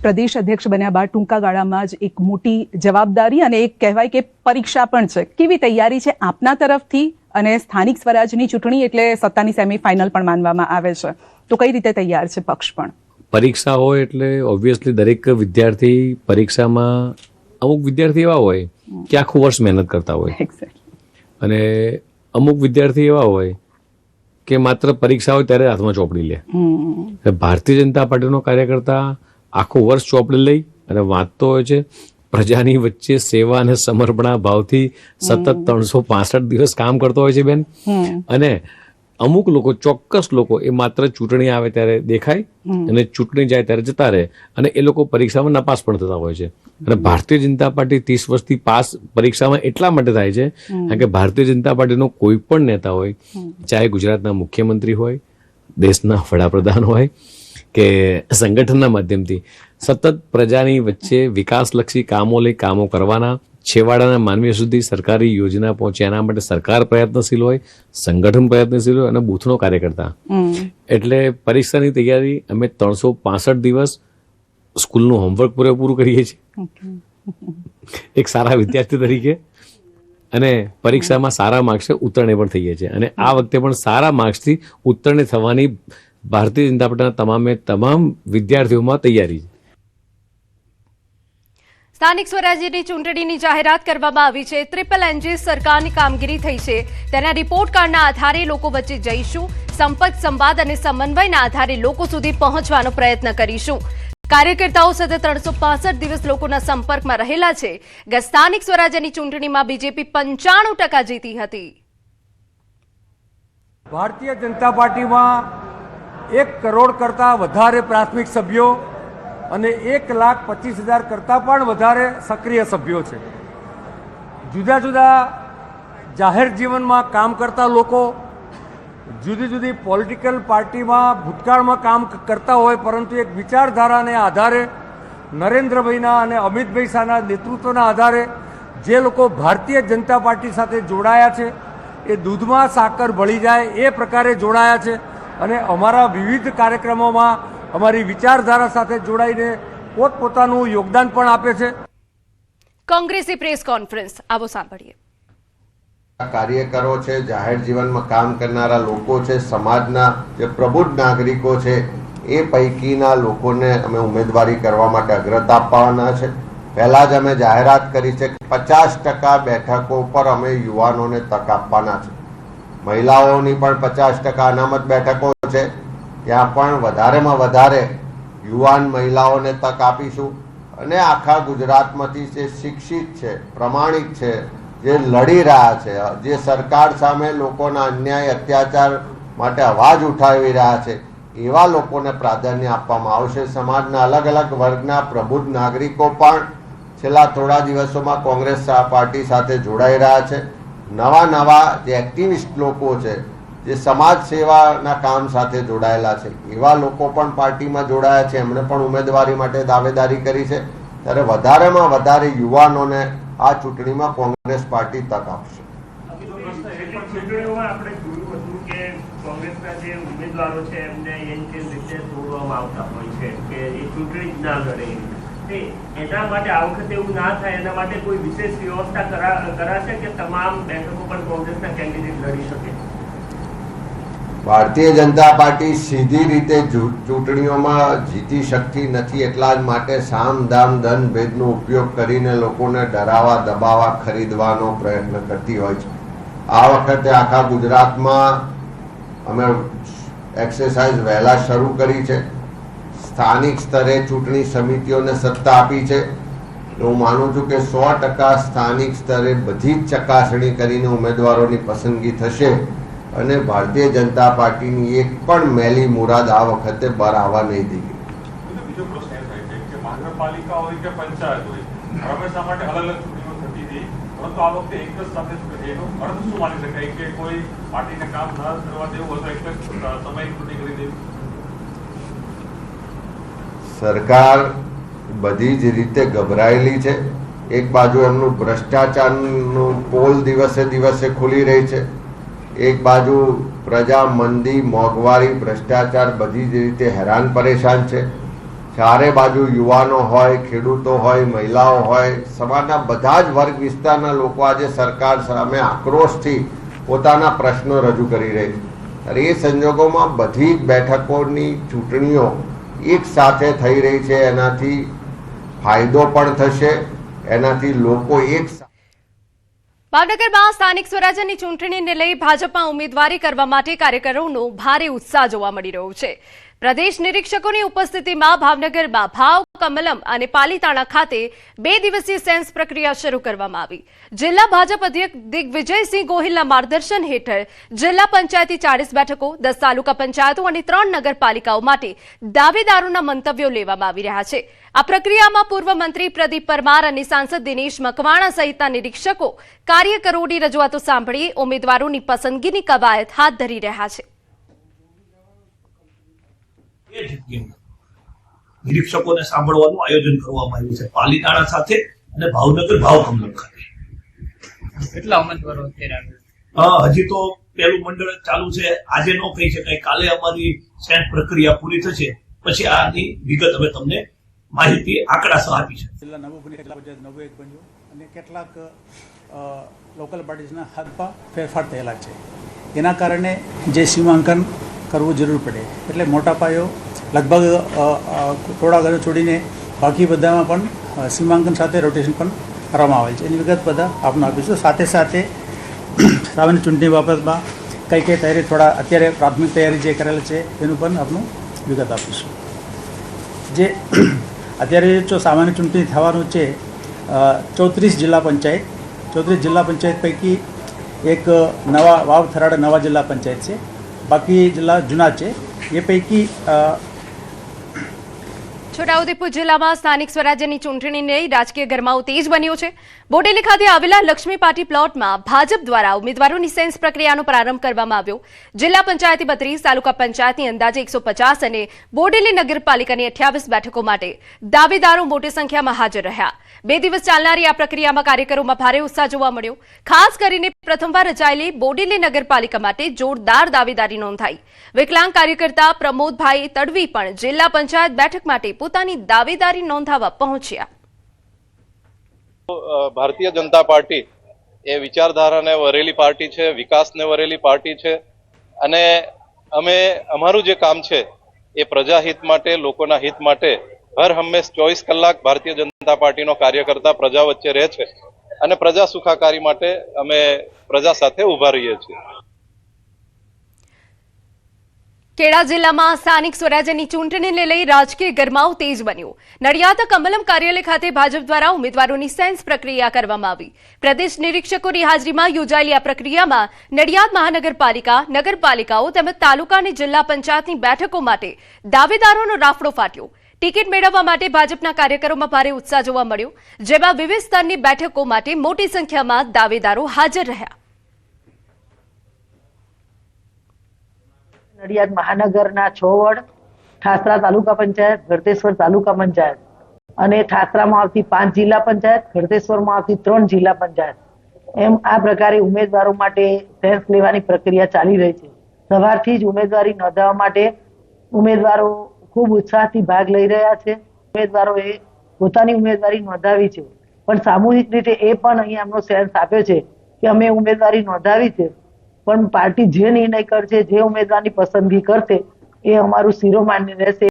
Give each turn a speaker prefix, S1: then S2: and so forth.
S1: પ્રદેશ અધ્યક્ષ બન્યા બાદ ટૂંકા ગાળામાં જ એક મોટી જવાબદારી અને એક કહેવાય કે પરીક્ષા પણ છે. કેવી તૈયારી છે આપના તરફથી? અને સ્થાનિક સ્વરાજની ચૂંટણી એટલે સત્તાની સેમીફાઇનલ પણ માનવામાં આવે છે, તો કઈ રીતે તૈયાર છે પક્ષ? પણ
S2: પરીક્ષા હોય એટલે ઓબ્વિયસલી દરેક વિદ્યાર્થી પરીક્ષામાં, અમુક વિદ્યાર્થી એવા હોય કે આખું વર્ષ મહેનત કરતા હોય અને અમુક વિદ્યાર્થી એવા હોય કે માત્ર પરીક્ષા હોય ત્યારે હાથમાં ચોપડી લે. ભારતીય જનતા પાર્ટીનો કાર્યકર્તા આખું વર્ષ ચોપડી લઈ અને વાંચતો હોય છે. પ્રજાની વચ્ચે સેવા અને સમર્પણના ભાવથી સતત 365 દિવસ કામ કરતો હોય છે બેન. અને અમુક લોકો, ચોક્કસ લોકો, એ માત્ર ચૂંટણી આવે ત્યારે દેખાય અને ચૂંટણી જાય ત્યારે જતા રહે અને એ લોકો પરીક્ષામાં નાપાસ પણ થતા હોય છે. અને ભારતીય જનતા પાર્ટી 30 વર્ષથી પાસ પરીક્ષામાં એટલા માટે થાય છે કારણ કે ભારતીય જનતા પાર્ટીનો કોઈ પણ નેતા હોય, ચાહે ગુજરાતના મુખ્યમંત્રી હોય, દેશના વડાપ્રધાન હોય કે સંગઠનના માધ્યમથી સતત પ્રજાની વચ્ચે વિકાસલક્ષી કામો લઈ કામો કરવાના, છેવાડાના માનવી સુધી સરકારી યોજના પહોંચે એના માટે સરકાર પ્રયત્નશીલ હોય, સંગઠન પ્રયત્નશીલ હોય અને બૂથનો કાર્યકર્તા. એટલે પરીક્ષાની તૈયારી અમે 365 દિવસ સ્કૂલનું હોમવર્ક પૂરેપૂરું કરીએ છીએ એક સારા વિદ્યાર્થી તરીકે, અને પરીક્ષામાં સારા માર્ક્સે ઉત્તીર્ણ પણ થઈએ છીએ. અને આ વખતે પણ સારા માર્ક્સથી ઉત્તીર્ણ થવાની ભારતીય જનતા પાર્ટીના તમામ વિદ્યાર્થીઓમાં તૈયારી છે.
S3: સ્થાનિક સ્વરાજ્યની ચૂંટણીની જાહેરાત કરવામાં આવી છે. ટ્રિપલ એનજી સરકારની કામગીરી થઈ છે. તેના રિપોર્ટ કાર્ડના આધારે લોકો વચ્ચે જઈશું. સંપર્ક, સંવાદ અને સમન્વયના આધારે લોકો સુધી પહોંચવાનો પ્રયત્ન કરીશું. કાર્યકર્તાઓ સતત 365 દિવસ લોકોના સંપર્કમાં રહેલા છે. સ્થાનિક સ્વરાજ્યની ચૂંટણીમાં બીજેપી 95% જીતી હતી.
S4: ભારતીય જનતા પાર્ટીમાં 1 કરોડ કરતાં વધારે પ્રાથમિક સભ્યો અને 1,25,000 કરતાં પણ વધારે સક્રિય સભ્યો છે. જુદા જુદા જાહેર જીવનમાં કામ કરતા લોકો, જુદી જુદી પોલિટિકલ પાર્ટીમાં ભૂતકાળમાં કામ કરતા હોય, પરંતુ એક વિચારધારાને આધારે નરેન્દ્રભાઈના અને અમિતભાઈ શાહના નેતૃત્વના આધારે જે લોકો ભારતીય જનતા પાર્ટી સાથે જોડાયા છે એ દૂધમાં સાકર ભળી જાય એ પ્રકારે જોડાયા છે અને અમારા વિવિધ કાર્યક્રમોમાં અમારી વિચારધારા સાથે જોડાઈને પોતપોતાનું યોગદાન પણ આપે છે.
S3: કોંગ્રેસી પ્રેસ કોન્ફરન્સ આવો સાંભળીએ.
S5: કાર્યકરો છે, જાહેર જીવનમાં કામ કરનારા લોકો છે, સમાજના જે પ્રબુદ્ધ નાગરિકો છે, એ પૈકીના લોકોને અમે ઉમેદવારી કરવા માટે અગ્રતા આપવાના છે. પહેલાં જ અમે જાહેરાત કરી છે કે 50% બેઠકો પર અમે યુવાનોને તક આપવાના છે. મહિલાઓની પણ 50% અનામત બેઠકો છે, ત્યાં પણ વધારેમાં વધારે યુવાન મહિલાઓને તક આપીશું. અને આખા ગુજરાતમાંથી જે શિક્ષિત છે, પ્રમાણિક છે, જે લડી રહ્યા છે, જે સરકાર સામે લોકોના અન્યાય અત્યાચાર માટે અવાજ ઉઠાવી રહ્યા છે, એવા લોકોને પ્રાધાન્ય આપવામાં આવશે. સમાજના અલગ અલગ વર્ગના પ્રબુદ્ધ નાગરિકો પણ છેલ્લા થોડા દિવસોમાં કોંગ્રેસ પાર્ટી સાથે જોડાઈ રહ્યા છે. નવા જે એક્ટિવિસ્ટ લોકો છે, જે સમાજ સેવાના કામ સાથે જોડાયેલા છે, એવા લોકો પણ પાર્ટીમાં જોડાયા છે. એમણે પણ ઉમેદવારી માટે દાવેદારી કરી છે. ત્યારે વધારેમાં વધારે યુવાનોને આ ચૂંટણીમાં કોંગ્રેસ પાર્ટી તક આપશે.
S6: આપણે જોયું હતું કે કોંગ્રેસના જે ઉમેદવારો છે એમને રીતે તોડવામાં આવતા હોય છે કે એ ચૂંટણી જ ના લડે. એના માટે આ વખતે એવું ના થાય એના માટે કોઈ વિશેષ વ્યવસ્થા કરાશે કે તમામ બેઠકો પર કોંગ્રેસના કેન્ડિડેટ લડી શકે?
S5: ભારતીય જનતા પાર્ટી સીધી રીતે ચૂંટણીઓમાં જીતી શકતી નથી. એટલા જ માટે સામ દામ દન ભેદનો ઉપયોગ કરીને લોકોને ડરાવવા, દબાવવા, ખરીદવાનો પ્રયત્ન કરતી હોય છે. આ વખતે આખા ગુજરાતમાં અમે એક્સરસાઇઝ વહેલા શરૂ કરી છે. સ્થાનિક સ્તરે ચૂંટણી સમિતિઓને સત્તા આપી છે. હું માનું છું કે 100% સ્થાનિક સ્તરે બધી જ ચકાસણી કરીને ઉમેદવારોની પસંદગી થશે અને ભારતીય જનતા પાર્ટીની એક પણ મેલી મુરાદ આ વખતે બહાર આવવા નહીં દઈએ.
S7: બીજો પ્રશ્ન એ થાય છે કે મહાનગરપાલિકા હોય કે પંચાયત હોય, હંમેશા માટે અલગ અલગ ચૂંટણીઓ થતી હતી, પરંતુ આ વખતે એક જ સાથે એનો અર્થ શું માની શકાય કે કોઈ પાર્ટીને કામ ન કરવા દેવું અથવા એક જ સમય ચૂંટણી કરી દેવી?
S5: સરકાર બધી જ રીતે ગભરાયેલી છે. એક બાજુ એમનું ભ્રષ્ટાચારનું પોલ દિવસે દિવસે ખુલી રહી છે, એક બાજુ પ્રજા મંદી, મોંઘવારી, ભ્રષ્ટાચાર બધી જ રીતે હેરાન પરેશાન છે. ચારે બાજુ યુવાનો હોય, ખેડૂતો હોય, મહિલાઓ હોય, સમાજના બધા જ વર્ગ વિસ્તારના લોકો આજે સરકાર સામે આક્રોશથી પોતાના પ્રશ્નો રજૂ કરી રહી છે. અને એ સંજોગોમાં બધી જ બેઠકોની ચૂંટણીઓ એક સાથે થઈ રહી છે. એનાથી ફાયદો પણ થશે, એનાથી લોકો એક
S3: ભાવનગરમાં સ્થાનિક સ્વરાજ્યની ચૂંટણીને લઈ ભાજપમાં ઉમેદવારી કરવા માટે કાર્યકરોનો ભારે ઉત્સાહ જોવા મળી રહ્યો છે. પ્રદેશ નિરીક્ષકોની ઉપસ્થિતિમાં ભાવનગરમાં ભાવ, કમલમ અને પાલીતાણા ખાતે 2 દિવસીય સેન્સ પ્રક્રિયા શરૂ કરવામાં આવી. જિલ્લા ભાજપ અધ્યક્ષ દિગ્વિજયસિંહ ગોહિલના માર્ગદર્શન હેઠળ જિલ્લા પંચાયતી 40 બેઠકો, 10 તાલુકા પંચાયતો અને 3 નગરપાલિકાઓ માટે દાવેદારોના મંતવ્યો લેવામાં આવી રહ્યા છે. આ પ્રક્રિયામાં પૂર્વ મંત્રી પ્રદીપ પરમાર અને સાંસદ દિનેશ મકવાણા સહિતના નિરીક્ષકો કાર્યકરોની રજૂઆતો સાંભળી ઉમેદવારોની પસંદગીની કવાયત હાથ ધરી રહ્યા છે.
S8: નિરીક્ષકોને સાંભળવાનું આયોજન કરવામાં આવ્યું છે પાલીતાણા સાથે અને ભાવનગર ભાવ કમલમ ખાતે.
S9: કેટલા ઉમેદવારો અત્યારે
S8: હજી તો પહેલું મંડળ ચાલુ છે. આજે ન કહી શકાય, કાલે અમારી સેન્સ પ્રક્રિયા પૂરી થશે પછી આની વિગત અમે તમને માહિતી આંકડા સહ આપી છે.
S10: જિલ્લા નવું બની, જિલ્લા પંચાયત 91 બન્યું અને કેટલાક લોકલ પાર્ટીઝના હાથમાં ફેરફાર થયેલા છે. એના કારણે જે સીમાંકન કરવું જરૂર પડે એટલે મોટા પાયો લગભગ થોડા ઘરો છોડીને બાકી બધામાં પણ સીમાંકન સાથે રોટેશન પણ કરવામાં આવે છે. એની વિગત બધા આપને આપીશું. સાથે સાથે સામાન્ય ચૂંટણી બાબતમાં કઈ કઈ તૈયારી થોડા અત્યારે પ્રાથમિક તૈયારી જે કરેલ છે એનું પણ આપનું વિગત આપીશું. જે અત્યારે જો સામાન્ય ચૂંટણી થવાનું છે 34 જિલ્લા પંચાયત, 34 જિલ્લા પંચાયત પૈકી એક નવા વાવ થરાડ નવા જિલ્લા પંચાયત છે, બાકી જિલ્લા જૂના છે. એ પૈકી
S3: છોટાઉદેપુર જિલ્લામાં સ્થાનિક સ્વરાજ્યની ચૂંટણીને લઈ રાજકીય ગરમાવો તેજ બન્યો છે. બોડેલી ખાતે આવેલા લક્ષ્મી પાર્ટી પ્લોટમાં ભાજપ દ્વારા ઉમેદવારોની સેન્સ પ્રક્રિયાનો પ્રારંભ કરવામાં આવ્યો. જિલ્લા પંચાયતી 32, તાલુકા પંચાયતની અંદાજે 150 અને બોડેલી નગરપાલિકાની 28 બેઠકો માટે દાવેદારો મોટી સંખ્યામાં હાજર રહ્યા. 2 દિવસ ચાલનારી આ પ્રક્રિયામાં કાર્યકરોમાં ભારે ઉત્સાહ જોવા મળ્યો. ખાસ કરીને પ્રથમવાર રચાયેલી બોડેલી નગરપાલિકા માટે જોરદાર દાવેદારી નોંધાઈ. વિકલાંગ કાર્યકર્તા પ્રમોદભાઈ તડવી પણ જિલ્લા પંચાયત બેઠક માટે પોતાની દાવેદારી નોંધાવવા પહોંચ્યા.
S11: ભારતીય જનતા પાર્ટી એ વિચારધારાને વરેલી પાર્ટી છે, વિકાસને વરેલી પાર્ટી છે અને અમે અમારું જે કામ છે એ પ્રજાહિત માટે, લોકોના હિત માટે હર હંમેશ 24 કલાક ભારતીય જનતા પાર્ટીનો કાર્યકર્તા પ્રજા વચ્ચે રહે છે અને પ્રજા સુખાકારી માટે અમે પ્રજા સાથે ઉભા રહીએ છીએ.
S3: ખેડા જિલ્લામાં સ્થાનિક સ્વરાજ્યની ચૂંટણીને લઈ રાજકીય ગરમાવો તેજ બન્યો. નડિયાદ કમલમ કાર્યાલય ખાતે ભાજપ દ્વારા ઉમેદવારોની સેન્સ પ્રક્રિયા કરવામાં આવી. પ્રદેશ નિરીક્ષકોની હાજરીમાં યોજાયેલી આ પ્રક્રિયામાં નડિયાદ મહાનગરપાલિકા, નગરપાલિકાઓ તેમજ તાલુકા અને જિલ્લા પંચાયતની બેઠકો માટે દાવેદારોનો રાફડો ફાટ્યો. ટિકિટ મેળવવા માટે ભાજપના કાર્યકરોમાં ભારે ઉત્સાહ જોવા મળ્યો, જેમાં વિવિધ સ્તરની બેઠકો માટે મોટી સંખ્યામાં દાવેદારો હાજર રહ્યા.
S12: નડિયાદ મહાનગરના 6 વોર્ડ, ઠાસરા તાલુકા પંચાયત, ગળતેશ્વર તાલુકા પંચાયત અને ઠાસરામાં આવતી 5 જિલ્લા પંચાયત, ગળતેશ્વરમાં આવતી 3 જિલ્લા પંચાયત, એમ આ પ્રકારે ઉમેદવારો માટે સેન્સ લેવાની પ્રક્રિયા ચાલી રહી છે. સવારથી જ ઉમેદવારી નોંધાવવા માટે ઉમેદવારો ખૂબ ઉત્સાહથી ભાગ લઈ રહ્યા છે. ઉમેદવારોએ પોતાની ઉમેદવારી નોંધાવી છે, પણ સામૂહિક રીતે એ પણ અહીંયા એમનો સેન્સ આપ્યો છે કે અમે ઉમેદવારી નોંધાવી છે, પણ પાર્ટી જે નિર્ણય કરશે, જે ઉમેદવારની પસંદગી કરશે એ અમારું શિરોમાન્ય રહેશે.